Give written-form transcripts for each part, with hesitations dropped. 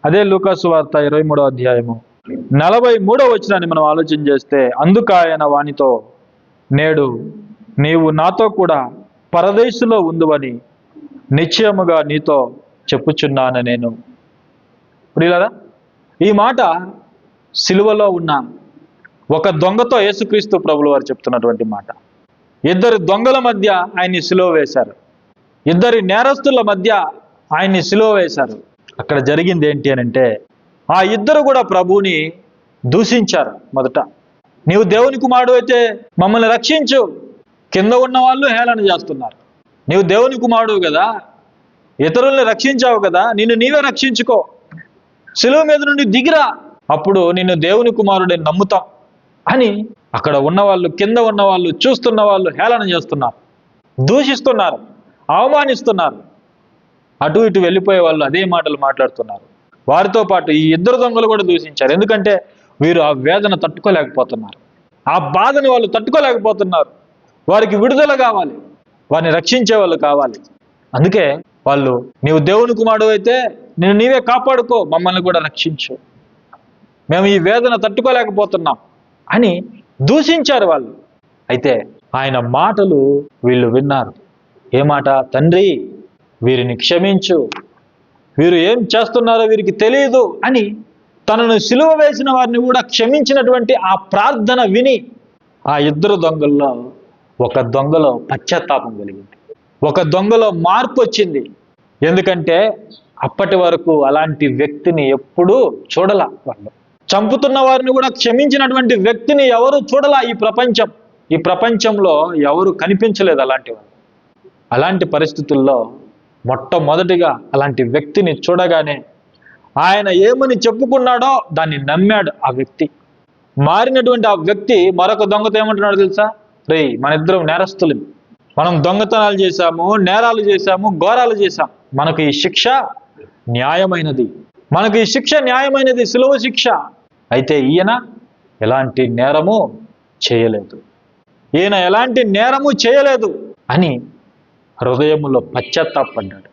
అదే లూకాసు వార్త 23వ అధ్యాయము 43వ వచనాన్ని మనం ఆలోచన చేస్తే, అందుకు ఆయన వానితో, నేడు నీవు నాతో కూడా పరదేశులో ఉందువని నిశ్చయముగా నీతో చెప్పుచున్నాను నేను. ప్రియులారా, ఈ మాట సిలువలో ఉన్న ఒక దొంగతో యేసుక్రీస్తు ప్రభులు వారు చెప్తున్నటువంటి మాట. ఇద్దరు దొంగల మధ్య ఆయన్ని సిలువ వేశారు. ఇద్దరి నేరస్తుల మధ్య ఆయన్ని సిలువ వేశారు. అక్కడ జరిగింది ఏంటి అని అంటే, ఆ ఇద్దరు కూడా ప్రభువుని దూషించారు. మొదట, నీవు దేవుని కుమారుడు అయితే మమ్మల్ని రక్షించు. కింద ఉన్న వాళ్ళు హేళన చేస్తున్నారు. నీవు దేవుని కుమారుడు కదా, ఇతరుల్ని రక్షించావు కదా, నిన్ను నీవే రక్షించుకో, సిలువ మీద నుండి దిగిరా, అప్పుడు నిన్ను దేవుని కుమారుడని నమ్ముతాం అని అక్కడ ఉన్నవాళ్ళు, కింద ఉన్నవాళ్ళు, చూస్తున్న వాళ్ళు హేళన చేస్తున్నారు, దూషిస్తున్నారు, అవమానిస్తున్నారు. అటు ఇటు వెళ్ళిపోయే వాళ్ళు అదే మాటలు మాట్లాడుతున్నారు. వారితో పాటు ఈ ఇద్దరు దొంగలు కూడా దూషించారు. ఎందుకంటే వీరు ఆ వేదన తట్టుకోలేకపోతున్నారు, ఆ బాధని వాళ్ళు తట్టుకోలేకపోతున్నారు. వారికి విడుదల కావాలి, వారిని రక్షించే వాళ్ళు కావాలి. అందుకే వాళ్ళు, నీవు దేవుని కుమారుడు అయితే నేను నీవే కాపాడుకో, మమ్మల్ని కూడా రక్షించు, మేము ఈ వేదన తట్టుకోలేకపోతున్నాం అని దూషించారు వాళ్ళు. అయితే ఆయన మాటలు వీళ్ళు విన్నారు. ఏ మాట? తండ్రి, వీరిని క్షమించు, వీరు ఏం చేస్తున్నారో వీరికి తెలియదు అని తనను సిలువ వేసిన వారిని కూడా క్షమించినటువంటి ఆ ప్రార్థన విని ఆ ఇద్దరు దొంగల్లో ఒక దొంగలో పశ్చాత్తాపం కలిగింది, ఒక దొంగలో మార్పు వచ్చింది. ఎందుకంటే అప్పటి వరకు అలాంటి వ్యక్తిని ఎప్పుడూ చూడలా. వాళ్ళు చంపుతున్న వారిని కూడా క్షమించినటువంటి వ్యక్తిని ఎవరు చూడలా. ఈ ప్రపంచంలో ఎవరు కనిపించలేదు అలాంటి వారు. అలాంటి పరిస్థితుల్లో మొట్టమొదటిగా అలాంటి వ్యక్తిని చూడగానే ఆయన ఏమని చెప్పుకున్నాడో దాన్ని నమ్మాడు ఆ వ్యక్తి. మారినటువంటి ఆ వ్యక్తి మరొక దొంగతో ఏమంటున్నాడో తెలుసా? రేయ్, మన ఇద్దరం నేరస్తులు, మనం దొంగతనాలు చేశాము, నేరాలు చేశాము, ఘోరాలు చేశాం, మనకు ఈ శిక్ష న్యాయమైనది, మనకు ఈ శిక్ష న్యాయమైనది, సిలువ శిక్ష. అయితే ఈయన ఎలాంటి నేరము చేయలేదు, ఈయన ఎలాంటి నేరము చేయలేదు అని హృదయములో పశ్చాత్తాపడ్డాడు.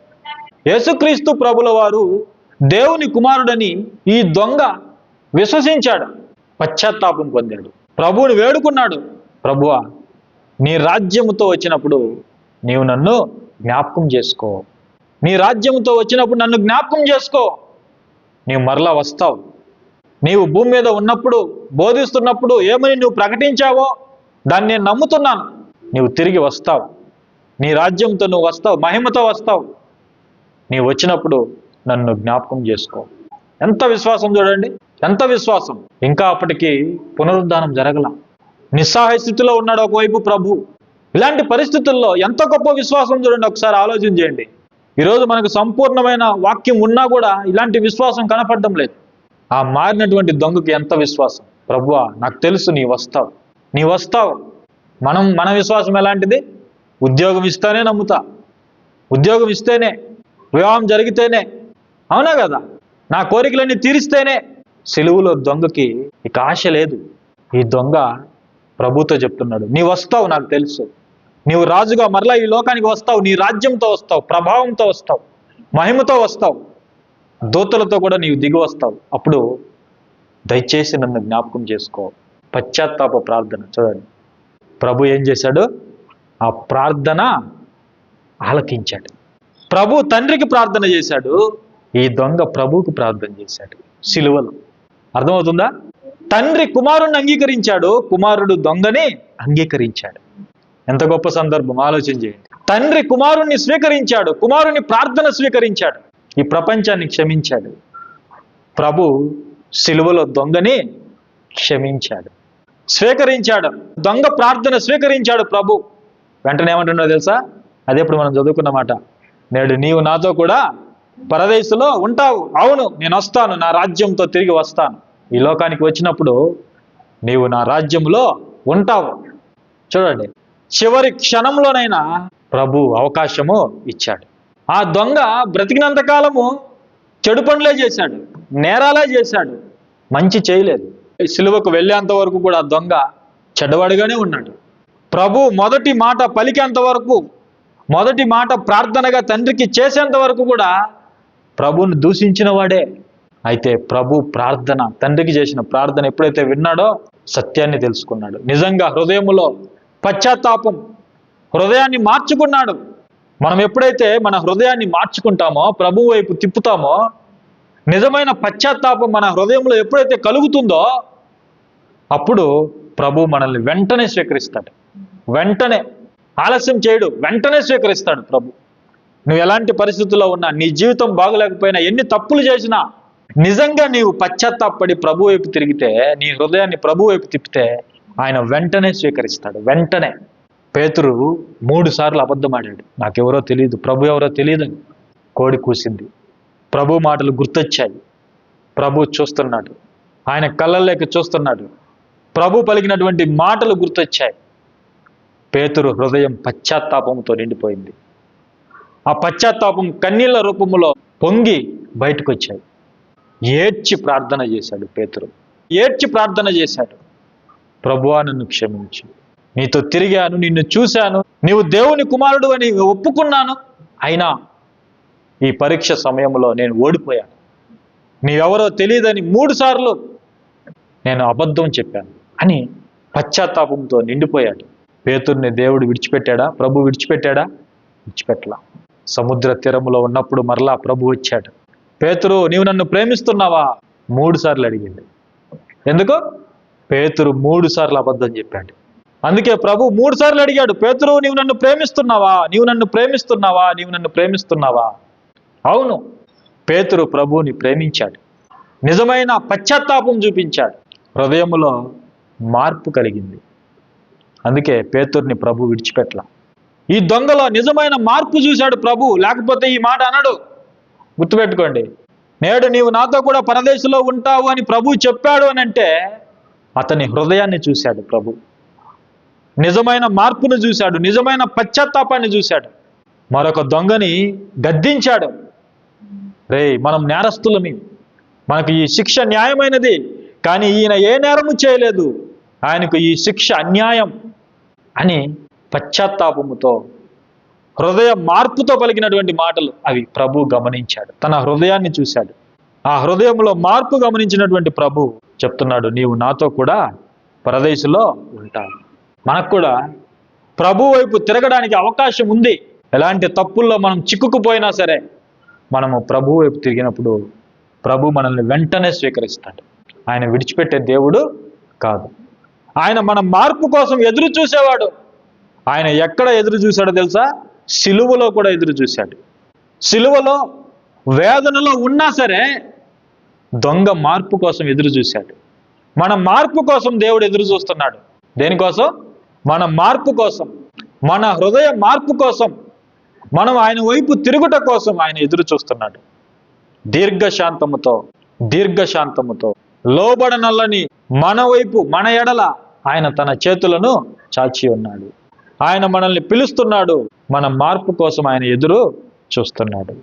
యేసుక్రీస్తు ప్రభుల వారు దేవుని కుమారుడని ఈ దొంగ విశ్వసించాడు, పశ్చాత్తాపం పొందాడు, ప్రభువుని వేడుకున్నాడు. ప్రభువా, నీ రాజ్యముతో వచ్చినప్పుడు నీవు నన్ను జ్ఞాపకం చేసుకో, నీ రాజ్యముతో వచ్చినప్పుడు నన్ను జ్ఞాపకం చేసుకో, నీవు మరలా వస్తావు. నీవు భూమి మీద ఉన్నప్పుడు, బోధిస్తున్నప్పుడు ఏమని నువ్వు ప్రకటించావో దాన్ని నేను నమ్ముతున్నాను. నీవు తిరిగి వస్తావు, నీ రాజ్యంతో నువ్వు వస్తావు, మహిమతో వస్తావు. నీవు వచ్చినప్పుడు నన్ను జ్ఞాపకం చేసుకో. ఎంత విశ్వాసం చూడండి, ఎంత విశ్వాసం. ఇంకా అప్పటికి పునరుద్ధానం జరగల, నిస్సహాయ స్థితిలో ఉన్నాడు ఒకవైపు ప్రభు. ఇలాంటి పరిస్థితుల్లో ఎంత గొప్ప విశ్వాసం చూడండి, ఒకసారి ఆలోచన చేయండి. ఈరోజు మనకు సంపూర్ణమైన వాక్యం ఉన్నా కూడా ఇలాంటి విశ్వాసం కనపడడం లేదు. ఆ మారినటువంటి దొంగకి ఎంత విశ్వాసం. ప్రభువా, నాకు తెలుసు నీ వస్తావు, నీ వస్తావు. మన విశ్వాసం ఎలాంటిది? ఉద్యోగం ఇస్తేనే నమ్ముతా, ఉద్యోగం ఇస్తేనే, వివాహం జరిగితేనే, అవునా కదా, నా కోరికలన్నీ తీరిస్తేనే. సిలువలో దొంగకి ఇక ఆశ లేదు. ఈ దొంగ ప్రభుతో చెప్తున్నాడు, నీ వస్తావు, నాకు తెలుసు, నీవు రాజుగా మరలా ఈ లోకానికి వస్తావు, నీ రాజ్యంతో వస్తావు, ప్రభావంతో వస్తావు, మహిమతో వస్తావు, దూతలతో కూడా నీవు దిగి వస్తావు. అప్పుడు దయచేసి నన్ను జ్ఞాపకం చేసుకో. పశ్చాత్తాప ప్రార్థన. చూడండి, ప్రభు ఏం చేశాడు? ఆ ప్రార్థన ఆలకించాడు. ప్రభు తండ్రికి ప్రార్థన చేశాడు, ఈ దొంగ ప్రభువుకు ప్రార్థన చేశాడు సిలువలో. అర్థమవుతుందా? తండ్రి కుమారుణ్ణి అంగీకరించాడు, కుమారుడు దొంగని అంగీకరించాడు. ఎంత గొప్ప సందర్భం, ఆలోచన చేయండి. తండ్రి కుమారుణ్ణి స్వీకరించాడు, కుమారుని ప్రార్థన స్వీకరించాడు, ఈ ప్రపంచాన్ని క్షమించాడు. ప్రభు సిలువలో దొంగని క్షమించాడు, స్వీకరించాడు. దొంగ ప్రార్థన స్వీకరించాడు ప్రభు. వెంటనే ఏమంటున్నాడో తెలుసా? అదే ఇప్పుడు మనం చదువుకున్న మాట, నేడు నీవు నాతో కూడా పరదేశంలో ఉంటావు. అవును, నేను వస్తాను, నా రాజ్యంతో తిరిగి వస్తాను. ఈ లోకానికి వచ్చినప్పుడు నీవు నా రాజ్యంలో ఉంటావు. చూడండి, చివరి క్షణంలోనైనా ప్రభు అవకాశము ఇచ్చాడు. ఆ దొంగ బ్రతికినంత కాలము చెడు పనులే చేశాడు, నేరాలే చేశాడు, మంచి చేయలేదు. సిలువకు వెళ్ళేంత వరకు కూడా దొంగ చెడ్డవాడిగానే ఉన్నాడు. ప్రభు మొదటి మాట పలికేంత వరకు, మొదటి మాట ప్రార్థనగా తండ్రికి చేసేంత వరకు కూడా ప్రభువుని దూషించిన వాడే, అయితే ప్రభు ప్రార్థన, తండ్రికి చేసిన ప్రార్థన ఎప్పుడైతే విన్నాడో సత్యాన్ని తెలుసుకున్నాడు. నిజంగా హృదయములో పశ్చాత్తాపం, హృదయాన్ని మార్చుకున్నాడు. మనం ఎప్పుడైతే మన హృదయాన్ని మార్చుకుంటామో, ప్రభు వైపు తిప్పుతామో, నిజమైన పశ్చాత్తాపం మన హృదయంలో ఎప్పుడైతే కలుగుతుందో అప్పుడు ప్రభు మనల్ని వెంటనే స్వీకరిస్తాడు. వెంటనే ఆలస్యం చేయడు, వెంటనే స్వీకరిస్తాడు ప్రభు. నువ్వు ఎలాంటి పరిస్థితుల్లో ఉన్నా, నీ జీవితం బాగలేకపోయినా, ఎన్ని తప్పులు చేసినా, నిజంగా నీవు పశ్చాత్తాపడి ప్రభు వైపు తిరిగితే, నీ హృదయాన్ని ప్రభు వైపు తిప్పితే ఆయన వెంటనే స్వీకరిస్తాడు. వెంటనే. పేతురు 3 సార్లు అబద్ధం ఆడాడు. నాకెవరో తెలియదు, ప్రభు ఎవరో తెలియదని. కోడి కూసింది. ప్రభు మాటలు గుర్తొచ్చాయి. ప్రభు చూస్తున్నాడు, ఆయన కళ్ళల్లోకి చూస్తున్నాడు. ప్రభు పలికినటువంటి మాటలు గుర్తొచ్చాయి. పేతురు హృదయం పశ్చాత్తాపంతో నిండిపోయింది. ఆ పశ్చాత్తాపం కన్నీళ్ల రూపంలో పొంగి బయటకు వచ్చాయి. ఏడ్చి ప్రార్థన చేశాడు పేతురు. ఏడ్చి ప్రార్థన చేశాడు, ప్రభువా నన్ను క్షమించు, నీతో తిరిగాను, నిన్ను చూశాను, నీవు దేవుని కుమారుడు అని ఒప్పుకున్నాను, అయినా ఈ పరీక్ష సమయంలో నేను ఓడిపోయాను, నీవెవరో తెలియదని 3 సార్లు నేను అబద్ధం చెప్పాను అని పశ్చాత్తాపంతో నిండిపోయాడు. పేతుర్ని దేవుడు విడిచిపెట్టాడా? ప్రభు విడిచిపెట్టాడా? విడిచిపెట్టలా. సముద్ర తీరములో ఉన్నప్పుడు మరలా ప్రభు వచ్చాడు. పేతురు, నీవు నన్ను ప్రేమిస్తున్నావా? 3 సార్లు అడిగింది. ఎందుకు? పేతురు 3 సార్లు అబద్ధం చెప్పాడు. అందుకే ప్రభు 3 సార్లు అడిగాడు, పేతురు నీవు నన్ను ప్రేమిస్తున్నావా? నీవు నన్ను ప్రేమిస్తున్నావా? నీవు నన్ను ప్రేమిస్తున్నావా? అవును, పేతురు ప్రభువుని ప్రేమించాడు. నిజమైన పశ్చాత్తాపం చూపించాడు. హృదయములో మార్పు కలిగింది. అందుకే పేతుర్ని ప్రభు విడిచిపెట్టలా. ఈ దొంగలో నిజమైన మార్పు చూశాడు ప్రభు, లేకపోతే ఈ మాట అనడు. గుర్తుపెట్టుకోండి, నేడు నీవు నాతో కూడా పరదేశంలో ఉంటావు అని ప్రభు చెప్పాడు అని అంటే అతని హృదయాన్ని చూశాడు ప్రభు. నిజమైన మార్పును చూశాడు, నిజమైన పశ్చాత్తాపాన్ని చూశాడు. మరొక దొంగని గద్దించాడు. రేయ్, మనం నేరస్తులమి, మనకు ఈ శిక్ష న్యాయమైనది, కానీ ఈయన ఏ నేరము చేయలేదు, ఆయనకు ఈ శిక్ష అన్యాయం అని పశ్చాత్తాపముతో, హృదయ మార్పుతో పలికినటువంటి మాటలు అవి ప్రభు గమనించాడు. తన హృదయాన్ని చూశాడు. ఆ హృదయంలో మార్పు గమనించినటువంటి ప్రభు చెప్తున్నాడు, నీవు నాతో కూడా పరదేశంలో ఉంటావు. మనకు కూడా ప్రభు వైపు తిరగడానికి అవకాశం ఉంది. ఎలాంటి తప్పుల్లో మనం చిక్కుకుపోయినా సరే మనము ప్రభు వైపు తిరిగినప్పుడు ప్రభు మనల్ని వెంటనే స్వీకరిస్తాడు. ఆయన విడిచిపెట్టే దేవుడు కాదు. ఆయన మన మార్పు కోసం ఎదురు చూసేవాడు. ఆయన ఎక్కడ ఎదురు చూశాడో తెలుసా? సిలువలో కూడా ఎదురు చూశాడు. సిలువలో వేదనలో ఉన్నా సరే దొంగ మార్పు కోసం ఎదురు చూశాడు. మన మార్పు కోసం దేవుడు ఎదురు చూస్తున్నాడు. దేనికోసం? మన మార్పు కోసం, మన హృదయ మార్పు కోసం, మనం ఆయన వైపు తిరుగుట కోసం ఆయన ఎదురు చూస్తున్నాడు. దీర్ఘశాంతముతో లోబడనల్లని మన వైపు, మన ఎడల ఆయన తన చేతులను చాచి ఉన్నాడు. ఆయన మనల్ని పిలుస్తున్నాడు. మన మార్పు కోసం ఆయన ఎదురు చూస్తున్నాడు.